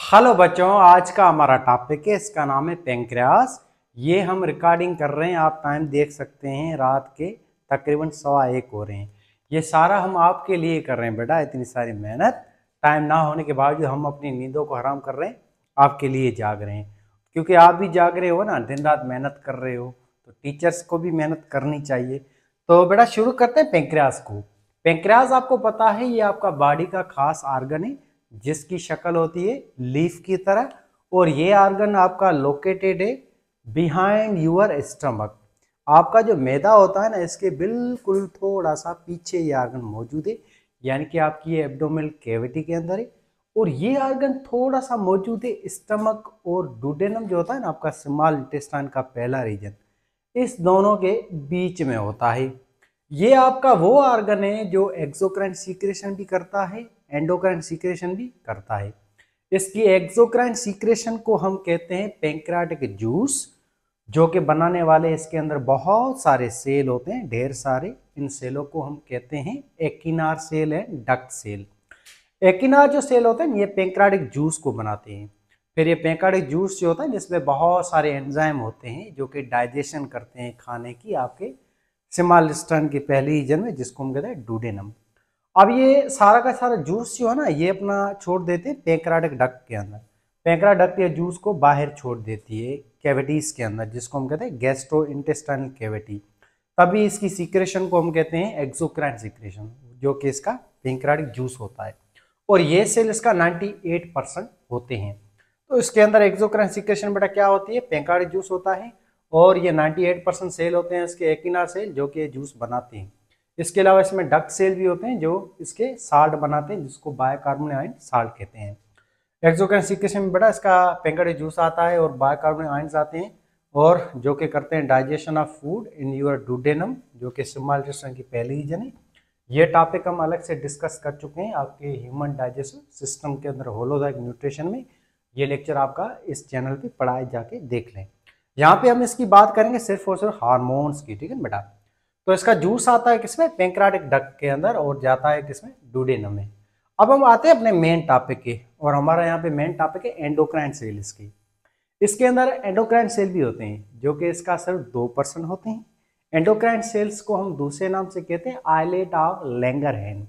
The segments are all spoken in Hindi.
हेलो बच्चों, आज का हमारा टॉपिक है, इसका नाम है पेंक्रियास। ये हम रिकॉर्डिंग कर रहे हैं, आप टाइम देख सकते हैं, रात के तकरीबन 1:15 हो रहे हैं। ये सारा हम आपके लिए कर रहे हैं बेटा, इतनी सारी मेहनत टाइम ना होने के बावजूद हम अपनी नींदों को हराम कर रहे हैं, आपके लिए जाग रहे हैं। क्योंकि आप भी जाग रहे हो ना, दिन रात मेहनत कर रहे हो, तो टीचर्स को भी मेहनत करनी चाहिए। तो बेटा शुरू करते हैं पेंक्रियास को। पेंक्रियास आपको पता है, ये आपका बॉडी का खास आर्गन है जिसकी शक्ल होती है लीफ की तरह, और ये आर्गन आपका लोकेटेड है बिहाइंड यूर स्टमक। आपका जो मैदा होता है ना, इसके बिल्कुल थोड़ा सा पीछे ये आर्गन मौजूद है, यानी कि आपकी ये एब्डोमिनल कैविटी के अंदर है। और ये आर्गन थोड़ा सा मौजूद है स्टमक और डुडेनम जो होता है ना, आपका स्मॉल इंटेस्टाइन का पहला रीजन, इस दोनों के बीच में होता है। ये आपका वो आर्गन है जो एक्सोक्राइन सीक्रेशन भी करता है, एंडोक्राइन सीक्रेशन भी करता है। इसकी एक्सोक्राइन सीक्रेशन को हम कहते हैं पेंक्रियाटिक जूस, जो कि बनाने वाले इसके अंदर बहुत सारे सेल होते हैं, ढेर सारे। इन सेलों को हम कहते हैं एकिनार सेल एंड डक्ट सेल। एकिनार जो सेल होते हैं ये पेंक्रियाटिक जूस को बनाते हैं। फिर ये पेंक्रियाटिक जूस जो होता है जिसमें बहुत सारे एंजाइम होते हैं जो कि डाइजेशन करते हैं खाने की, आपके स्मॉल इंटेस्टाइन की पहली रीजन में, जिसको हम कहते हैं डुडेनम। अब ये सारा का सारा जूस जो है ना, ये अपना छोड़ देते हैं पेंक्रियाटिक डक्ट के अंदर। पेंक्रियाटिक डक्ट ये जूस को बाहर छोड़ देती है कैविटीज के अंदर, जिसको हम कहते हैं गैस्ट्रो इंटेस्टाइनल कैविटी। तभी इसकी सीक्रेशन को हम कहते हैं एक्सोक्राइन सीक्रेशन, जो कि इसका पेंक्रियाटिक जूस होता है। और ये सेल इसका 98% होते हैं। तो इसके अंदर एक्सोक्राइन सीक्रेशन बेटा क्या होती है, पेंक्रियाटिक जूस होता है। और ये 98% सेल होते हैं इसके एकिनार सेल, जो कि जूस बनाते हैं। इसके अलावा इसमें डक्ट सेल भी होते हैं जो इसके साल्ट बनाते हैं, जिसको बायकार्बोनेट आयन साल्ट कहते हैं। एक्सोक्राइन सीक्रेशन में बेटा इसका पेंक्रियाटिक जूस आता है और बायकार्बोनेट आयन्स आते हैं, और जो कि करते हैं digestion of food in your duodenum, जो कि स्मॉल इंटेस्टाइन की पहली रीजन है। ये टॉपिक हम अलग से डिस्कस कर चुके हैं आपके ह्यूमन डाइजेस्टिव सिस्टम के अंदर होलोजाइक न्यूट्रिशन में। ये लेक्चर आपका इस चैनल पे पढ़ाए जाके देख लें। यहाँ पे हम इसकी बात करेंगे सिर्फ और सिर्फ हार्मोन्स की, ठीक है बेटा। तो इसका जूस आता है किसमें, पेंक्रियाटिक डक्ट के अंदर, और जाता है किसमें, डुडेनम में। अब हम आते हैं अपने मेन टॉपिक के, और हमारा यहाँ पे मेन टॉपिक है एंडोक्राइन सेल। इसके अंदर एंडोक्राइन सेल भी होते हैं, जो कि इसका सिर्फ 2% होते हैं। एंडोक्राइन सेल्स को हम दूसरे नाम से कहते हैं आइलेट ऑफ लैंगरहैंस।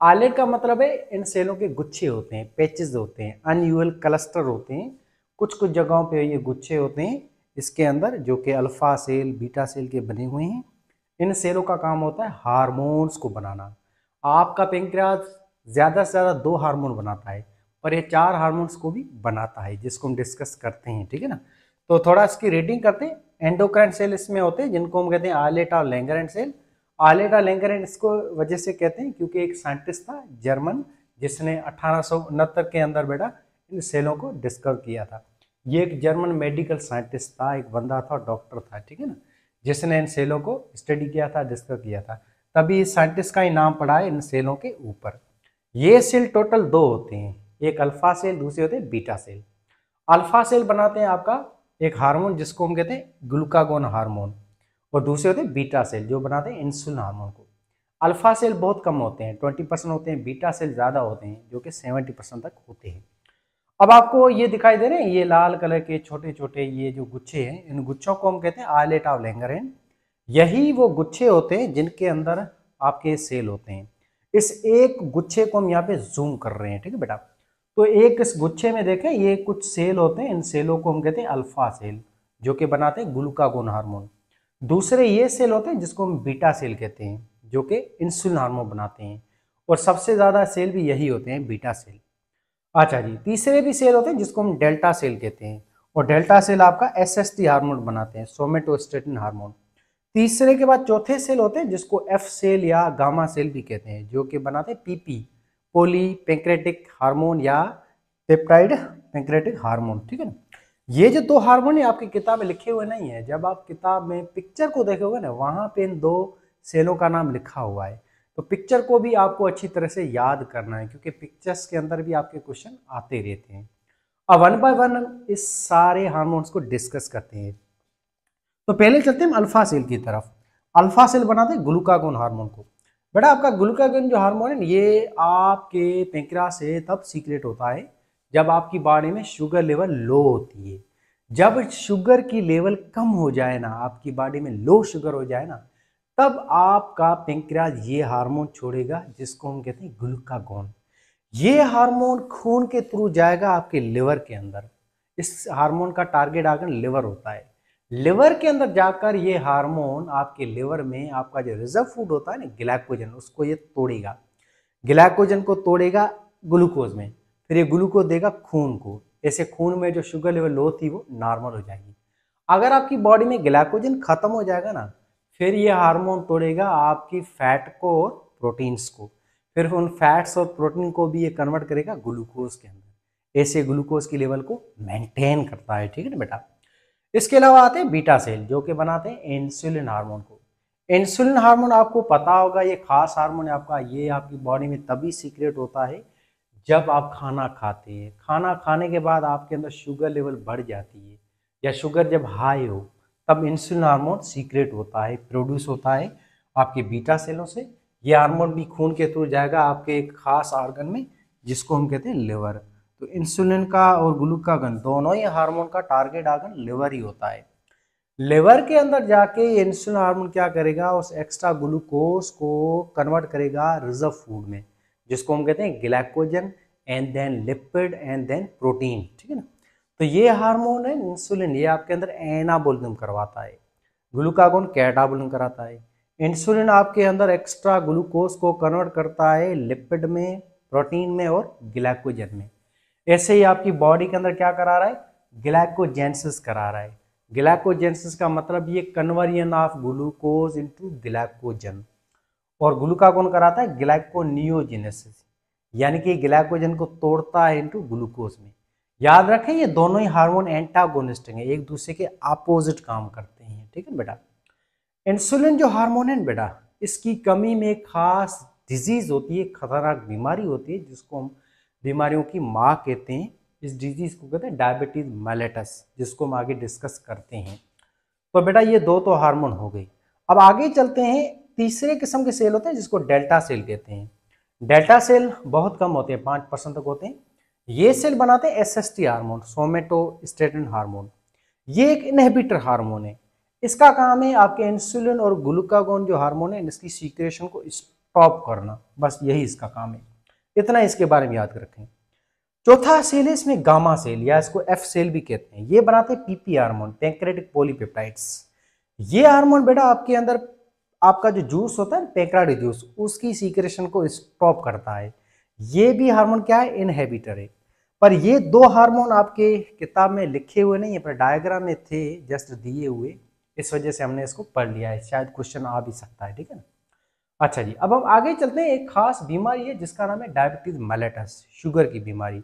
आइलेट का मतलब है इन सेलों के गुच्छे होते हैं, पैचेस होते हैं, अनयूअल क्लस्टर होते हैं। कुछ कुछ जगहों पे ये गुच्छे होते हैं इसके अंदर, जो कि अल्फा सेल बीटा सेल के बने हुए हैं। इन सेलों का काम होता है हार्मोन्स को बनाना। आपका पेंक्रियास ज़्यादा से ज़्यादा 2 हार्मोन बनाता है, और ये 4 हार्मोन्स को भी बनाता है, जिसको हम डिस्कस करते हैं, ठीक है ना। तो थोड़ा इसकी रीडिंग करते हैं। एंडोक्राइन सेल इसमें होते हैं, जिनको हम कहते हैं islet of Langerhans cell. Islet of Langerhans इसको वजह से कहते हैं क्योंकि एक साइंटिस्ट था जर्मन, जिसने 1869 के अंदर बेटा इन सेलों को डिस्कवर किया था। ये एक जर्मन मेडिकल साइंटिस्ट था, एक बंदा था, डॉक्टर था, ठीक है ना, जिसने इन सेलों को स्टडी किया था, डिस्कवर किया था। तभी इस साइंटिस्ट का ही नाम पड़ा है इन सेलों के ऊपर। ये सेल टोटल 2 होते हैं, एक अल्फा सेल, दूसरे होते हैं बीटा सेल। अल्फा सेल बनाते हैं आपका एक हार्मोन जिसको हम कहते हैं ग्लूकागोन हार्मोन, और दूसरे होते हैं बीटा सेल जो बनाते हैं इंसुलिन हार्मोन को। अल्फा सेल बहुत कम होते हैं, 20% होते हैं, बीटा सेल ज़्यादा होते हैं जो कि 70% तक होते हैं। अब आपको ये दिखाई दे रहे हैं, ये लाल कलर के छोटे छोटे ये जो गुच्छे हैं, इन गुच्छों को हम कहते हैं आइलेट ऑफ लैंगरहैंस। यही वो गुच्छे होते हैं जिनके अंदर आपके सेल होते हैं। इस एक गुच्छे को हम यहाँ पे जूम कर रहे हैं, ठीक है बेटा। तो एक इस गुच्छे में देखें, ये कुछ सेल होते हैं, इन सेलों को हम कहते हैं अल्फा सेल, जो कि बनाते हैं ग्लूकागोन हार्मोन। दूसरे ये सेल होते हैं जिसको हम बीटा सेल कहते हैं, जो कि इंसुलिन हार्मोन बनाते हैं। और सबसे ज़्यादा सेल भी यही होते हैं, बीटा सेल। अच्छा जी, तीसरे भी सेल होते हैं जिसको हम डेल्टा सेल कहते हैं, और डेल्टा सेल आपका एसएसटी हार्मोन बनाते हैं, सोमेटोस्टेटिन हार्मोन। तीसरे के बाद चौथे सेल होते हैं जिसको एफ सेल या गामा सेल भी कहते हैं, जो कि बनाते हैं पीपी, पोली पेंक्रेटिक हार्मोन या पेप्टाइड पेंक्रेटिक हार्मोन, ठीक है ना। ये जो 2 हार्मोन है आपकी किताब में लिखे हुए नहीं है, जब आप किताब में पिक्चर को देखोगे ना, वहां पे इन 2 सेलों का नाम लिखा हुआ है। तो पिक्चर को भी आपको अच्छी तरह से याद करना है, क्योंकि पिक्चर्स के अंदर भी आपके क्वेश्चन आते रहते हैं। अब 1 बाय 1 इस सारे हार्मोन्स को डिस्कस करते हैं। तो पहले चलते हैं अल्फा सेल की तरफ। अल्फा सेल बनाते हैं ग्लूकागोन हार्मोन को। बेटा आपका ग्लूकागोन जो हार्मोन है ये आपके पेंक्रियास से तब सीक्रेट होता है जब आपकी बॉडी में शुगर लेवल लो होती है। जब शुगर की लेवल कम हो जाए ना, आपकी बॉडी में लो शुगर हो जाए ना, तब आपका पेंक्रियाज ये हार्मोन छोड़ेगा जिसको हम कहते हैं ग्लूकागोन। ये हार्मोन खून के थ्रू जाएगा आपके लिवर के अंदर। इस हार्मोन का टारगेट आर्गन लिवर होता है। लिवर के अंदर जाकर ये हार्मोन आपके लिवर में आपका जो रिजर्व फूड होता है ना ग्लाइकोजन, उसको ये तोड़ेगा। ग्लाइकोजन को तोड़ेगा ग्लूकोज में, फिर ये ग्लूकोज देगा खून को। ऐसे खून में जो शुगर लेवल लो थी वो नॉर्मल हो जाएगी। अगर आपकी बॉडी में ग्लाइकोजन खत्म हो जाएगा ना, फिर ये हार्मोन तोड़ेगा आपकी फैट को और प्रोटीन्स को। फिर उन फैट्स और प्रोटीन को भी ये कन्वर्ट करेगा ग्लूकोज के अंदर। ऐसे ग्लूकोज की लेवल को मेंटेन करता है, ठीक है ना बेटा। इसके अलावा आते हैं बीटा सेल, जो कि बनाते हैं इंसुलिन हार्मोन को। इंसुलिन हार्मोन आपको पता होगा, ये खास हार्मोन है आपका। ये आपकी बॉडी में तभी सीक्रेट होता है जब आप खाना खाते हैं। खाना खाने के बाद आपके अंदर शुगर लेवल बढ़ जाती है या शुगर जब हाई हो, तब इंसुलिन हार्मोन सीक्रेट होता है, प्रोड्यूस होता है आपके बीटा सेलों से। ये हार्मोन भी खून के थ्रू जाएगा आपके एक खास ऑर्गन में जिसको हम कहते हैं लिवर। तो इंसुलिन का और ग्लूकागन दोनों ही हार्मोन का टारगेट ऑर्गन लिवर ही होता है। लिवर के अंदर जाके इंसुलिन हार्मोन क्या करेगा, उस एक्स्ट्रा ग्लूकोज को कन्वर्ट करेगा रिजर्व फूड में, जिसको हम कहते हैं glycogen and then lipid and then protein, ठीक है ना। तो ये हार्मोन है इंसुलिन, ये आपके अंदर एनाबोलिज्म करवाता है। ग्लूकागोन कैटाबोलिज्म कराता है। इंसुलिन आपके अंदर एक्स्ट्रा ग्लूकोज को कन्वर्ट करता है लिपिड में, प्रोटीन में और ग्लाइकोजन में। ऐसे ही आपकी बॉडी के अंदर क्या करा रहा है, ग्लाइकोजेनेसिस करा रहा है। ग्लाइकोजेनेसिस का मतलब ये conversion of glucose into glycogen. और ग्लूकागोन कराता है ग्लाइकोनियोजेनेसिस, यानी कि ग्लाइकोजन को तोड़ता है इनटू ग्लूकोज में। याद रखें ये दोनों ही हार्मोन एंटागोनिस्ट हैं, एक दूसरे के अपोजिट काम करते हैं, ठीक है बेटा। इंसुलिन जो हार्मोन है बेटा, इसकी कमी में एक खास डिजीज होती है, खतरनाक बीमारी होती है जिसको हम बीमारियों की माँ कहते हैं। इस डिजीज को कहते हैं डायबिटीज मेलिटस, जिसको हम आगे डिस्कस करते हैं। तो बेटा ये दो तो हार्मोन हो गई। अब आगे चलते हैं, तीसरे किस्म के सेल होते हैं जिसको डेल्टा सेल कहते हैं। डेल्टा सेल बहुत कम होते हैं, 5% तक होते हैं। ये सेल बनाते हैं एसएसटी हार्मोन, सोमेटोस्टेटिन हार्मोन। ये एक इनहिबिटर हार्मोन है। इसका काम है आपके इंसुलिन और ग्लूकागोन जो हार्मोन है इसकी सीक्रेशन को स्टॉप करना, बस यही इसका काम है। इतना इसके बारे में याद रखें। चौथा सेल है इसमें गामा सेल, या इसको एफ सेल भी कहते हैं। ये बनाते हैं पीपी हार्मोन, पैंक्रेटिक पॉलीपेप्टाइड्स। ये हार्मोन बेटा आपके अंदर आपका जो जूस होता है पैंक्रियाटिक जूस, उसकी सीक्रेशन को स्टॉप करता है। ये भी हार्मोन क्या है, इनहिबिटर है। पर ये दो हार्मोन आपके किताब में लिखे हुए नहीं है, पर डायग्राम में थे जस्ट दिए हुए, इस वजह से हमने इसको पढ़ लिया है। शायद क्वेश्चन आ भी सकता है, ठीक है ना। अच्छा जी, अब हम आगे चलते हैं। एक खास बीमारी है जिसका नाम है डायबिटीज मेलिटस, शुगर की बीमारी।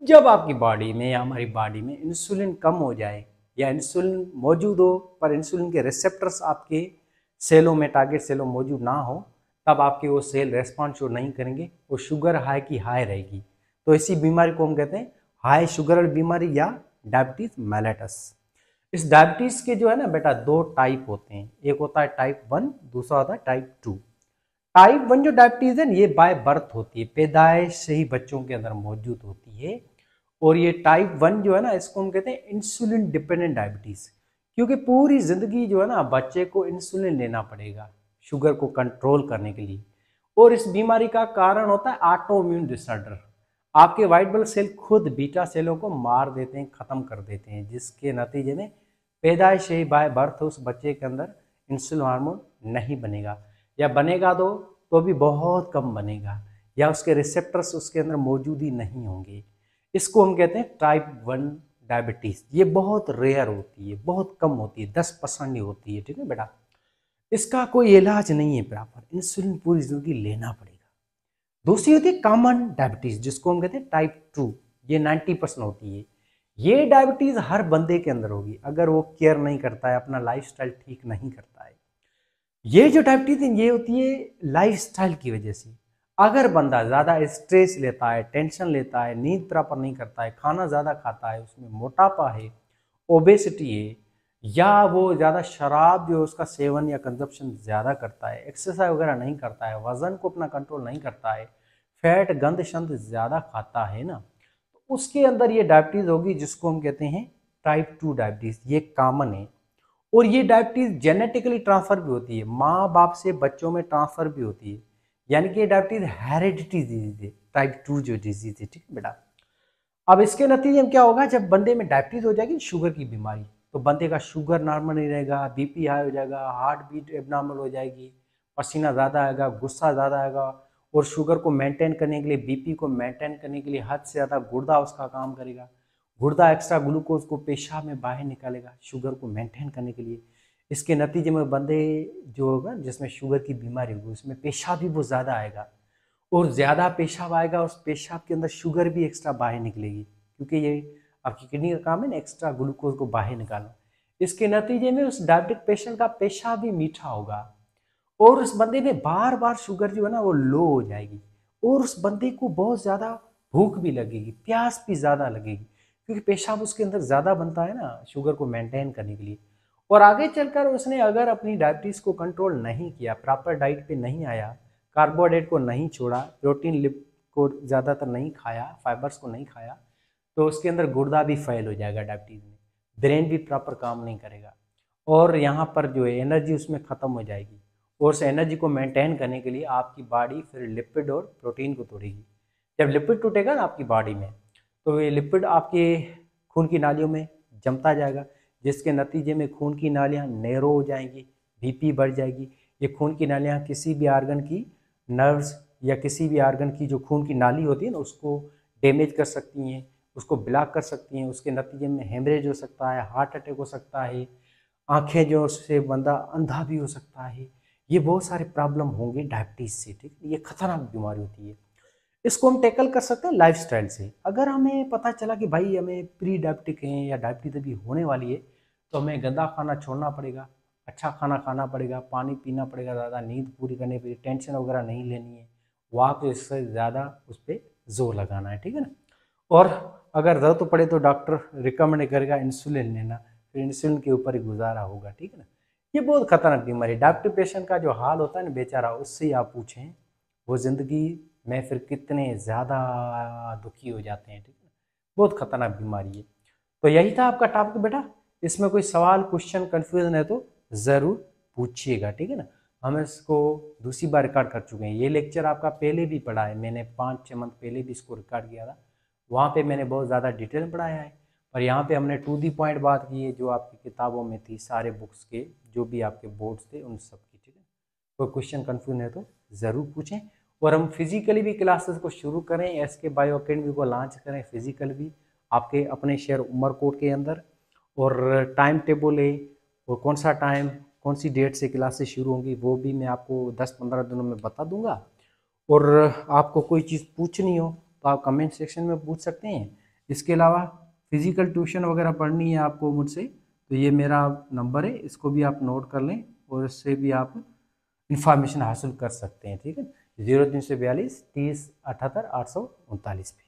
जब आपकी बॉडी में या हमारी बॉडी में इंसुलिन कम हो जाए या इंसुलिन मौजूद हो पर इंसुलिन के रिसेप्टर्स आपके सेलों में, टारगेट सेलों मौजूद ना हो, तब आपके वो सेल रेस्पॉन्स शो नहीं करेंगे, वो शुगर हाई की हाई रहेगी। तो इसी बीमारी को हम कहते हैं हाई शुगर बीमारी या डायबिटीज मेलिटस। इस डायबिटीज के जो है ना बेटा दो टाइप होते हैं, एक होता है टाइप 1, दूसरा होता है टाइप 2। टाइप 1 जो डायबिटीज है ये बाय बर्थ होती है, पैदाइश से ही बच्चों के अंदर मौजूद होती है। और ये टाइप 1 जो है ना इसको हम कहते हैं इंसुलिन डिपेंडेंट डायबिटीज, क्योंकि पूरी जिंदगी जो है ना बच्चे को इंसुलिन लेना पड़ेगा शुगर को कंट्रोल करने के लिए। और इस बीमारी का कारण होता है ऑटोइम्यून डिसऑर्डर। आपके व्हाइट ब्लड सेल खुद बीटा सेलों को मार देते हैं, खत्म कर देते हैं, जिसके नतीजे में पैदाइश से ही बाय बर्थ उस बच्चे के अंदर इंसुलिन हार्मोन नहीं बनेगा, या बनेगा तो भी बहुत कम बनेगा, या उसके रिसेप्टर्स उसके अंदर मौजूद ही नहीं होंगे। इसको हम कहते हैं टाइप 1 डायबिटीज। ये बहुत रेयर होती है, बहुत कम होती है, 10% ही होती है, ठीक है बेटा। इसका कोई इलाज नहीं है प्रॉपर, इंसुलिन पूरी जिंदगी लेना पड़ेगा। दूसरी होती है कॉमन डायबिटीज, जिसको हम कहते हैं टाइप 2। ये 90% होती है। ये डायबिटीज हर बंदे के अंदर होगी अगर वो केयर नहीं करता है, अपना लाइफस्टाइल ठीक नहीं करता है। ये जो डायबिटीज ये होती है लाइफस्टाइल की वजह से। अगर बंदा ज़्यादा स्ट्रेस लेता है, टेंशन लेता है, नींद प्रॉपर नहीं करता है, खाना ज़्यादा खाता है, उसमें मोटापा है, ओबेसिटी है, या वो ज़्यादा शराब जो उसका सेवन या कंजप्शन ज़्यादा करता है, एक्सरसाइज वगैरह नहीं करता है, वज़न को अपना कंट्रोल नहीं करता है, फैट गंद शंद ज़्यादा खाता है ना, तो उसके अंदर ये डायबिटीज़ होगी जिसको हम कहते हैं टाइप 2 डायबिटीज़। ये कॉमन है और ये डायबिटीज़ जेनेटिकली ट्रांसफ़र भी होती है, माँ बाप से बच्चों में ट्रांसफ़र भी होती है, यानी कि ये डायबिटीज़ हेरिडिटी डिजीज़ है, टाइप 2 जो डिजीज़ है, ठीक है बेटा। अब इसके नतीजे में क्या होगा, जब बंदे में डायबिटीज़ हो जाएगी शुगर की बीमारी, तो बंदे का शुगर नॉर्मल नहीं रहेगा, बीपी हाई हो जाएगा, हार्ट बीट एबनॉर्मल हो जाएगी, पसीना ज़्यादा आएगा, गुस्सा ज़्यादा आएगा, और शुगर को मेंटेन करने के लिए, बीपी को मेंटेन करने के लिए हद से ज़्यादा गुर्दा उसका काम करेगा। गुर्दा एक्स्ट्रा ग्लूकोज को पेशाब में बाहर निकालेगा शुगर को मेंटेन करने के लिए। इसके नतीजे में बंदे जो होगा जिसमें शुगर की बीमारी होगी उसमें पेशाब भी बहुत ज़्यादा आएगा, और ज़्यादा पेशाब आएगा, उस पेशाब के अंदर शुगर भी एक्स्ट्रा बाहर निकलेगी, क्योंकि ये आपकी किडनी का काम है ना एक्स्ट्रा ग्लूकोज को बाहर निकालना। इसके नतीजे में उस डायबिटिक पेशेंट का पेशाब भी मीठा होगा, और उस बंदे में बार बार शुगर जो है ना वो लो हो जाएगी, और उस बंदे को बहुत ज़्यादा भूख भी लगेगी, प्यास भी ज़्यादा लगेगी, क्योंकि पेशाब उसके अंदर ज़्यादा बनता है ना शुगर को मेंटेन करने के लिए। और आगे चलकर उसने अगर अपनी डायबिटीज़ को कंट्रोल नहीं किया, प्रॉपर डाइट पे नहीं आया, कार्बोहाइड्रेट को नहीं छोड़ा, प्रोटीन लिप को ज़्यादातर नहीं खाया, फाइबर्स को नहीं खाया, तो उसके अंदर गुर्दा भी फेल हो जाएगा डायबिटीज़ में, ब्रेन भी प्रॉपर काम नहीं करेगा, और यहाँ पर जो है एनर्जी उसमें ख़त्म हो जाएगी, और उस एनर्जी को मेंटेन करने के लिए आपकी बॉडी फिर लिपिड और प्रोटीन को तोड़ेगी। जब लिपिड टूटेगा ना आपकी बॉडी में, तो ये लिपिड आपके खून की नालियों में जमता जाएगा, जिसके नतीजे में खून की नालियाँ नैरो हो जाएंगी, बीपी बढ़ जाएगी। ये खून की नालियाँ किसी भी आर्गन की नर्व्स या किसी भी आर्गन की जो खून की नाली होती है ना उसको डैमेज कर सकती हैं, उसको ब्लॉक कर सकती हैं। उसके नतीजे में हेमरेज हो सकता है, हार्ट अटैक हो सकता है, आंखें जो से बंदा अंधा भी हो सकता है। ये बहुत सारे प्रॉब्लम होंगे डायबिटीज़ से, ठीक है। ये खतरनाक बीमारी होती है। इसको हम टैकल कर सकते हैं लाइफस्टाइल से। अगर हमें पता चला कि भाई हमें प्री डायबिटिक है या डायबिटीज अभी होने वाली है, तो हमें गंदा खाना छोड़ना पड़ेगा, अच्छा खाना खाना पड़ेगा, पानी पीना पड़ेगा, ज़्यादा नींद पूरी करनी पड़ेगी, टेंशन वगैरह नहीं लेनी है, वहाँ पे इससे ज़्यादा उस पर जोर लगाना है, ठीक है ना। और अगर ज़रूरत पड़े तो डॉक्टर रिकमेंड करेगा इंसुलिन लेना, फिर इंसुलिन के ऊपर ही गुजारा होगा, ठीक है ना। ये बहुत खतरनाक बीमारी है। डायबिटिक पेशेंट का जो हाल होता है ना बेचारा, उससे ही आप पूछें वो ज़िंदगी में फिर कितने ज़्यादा दुखी हो जाते हैं, ठीक है। बहुत खतरनाक बीमारी है। तो यही था आपका टॉपिक बेटा। इसमें कोई सवाल, क्वेश्चन, कन्फ्यूजन है तो ज़रूर पूछिएगा, ठीक है ना। हम इसको दूसरी बार रिकॉर्ड कर चुके हैं। ये लेक्चर आपका पहले भी पढ़ा है, मैंने 5-6 मंथ पहले भी इसको रिकॉर्ड किया था। वहाँ पे मैंने बहुत ज़्यादा डिटेल में पढ़ाया है, पर यहाँ पे हमने टू दी पॉइंट बात की है जो आपकी किताबों में थी, सारे बुक्स के जो भी आपके बोर्ड्स थे उन सब की, ठीक है। कोई क्वेश्चन कन्फ्यूजन है तो ज़रूर पूछें। और हम फिजिकली भी क्लासेस को शुरू करें, एसके बायो अकेडमी को लॉन्च करें फिजिकल भी आपके अपने शहर उमरकोट के अंदर। और टाइम टेबल है और कौन सा टाइम, कौन सी डेट से क्लासेस शुरू होंगी वो भी मैं आपको 10-15 दिनों में बता दूंगा। और आपको कोई चीज़ पूछनी हो तो आप कमेंट सेक्शन में पूछ सकते हैं। इसके अलावा फिजिकल ट्यूशन वगैरह पढ़नी है आपको मुझसे, तो ये मेरा नंबर है, इसको भी आप नोट कर लें और इससे भी आप इंफॉर्मेशन हासिल कर सकते हैं, ठीक है। 0342 30 78 839 पे।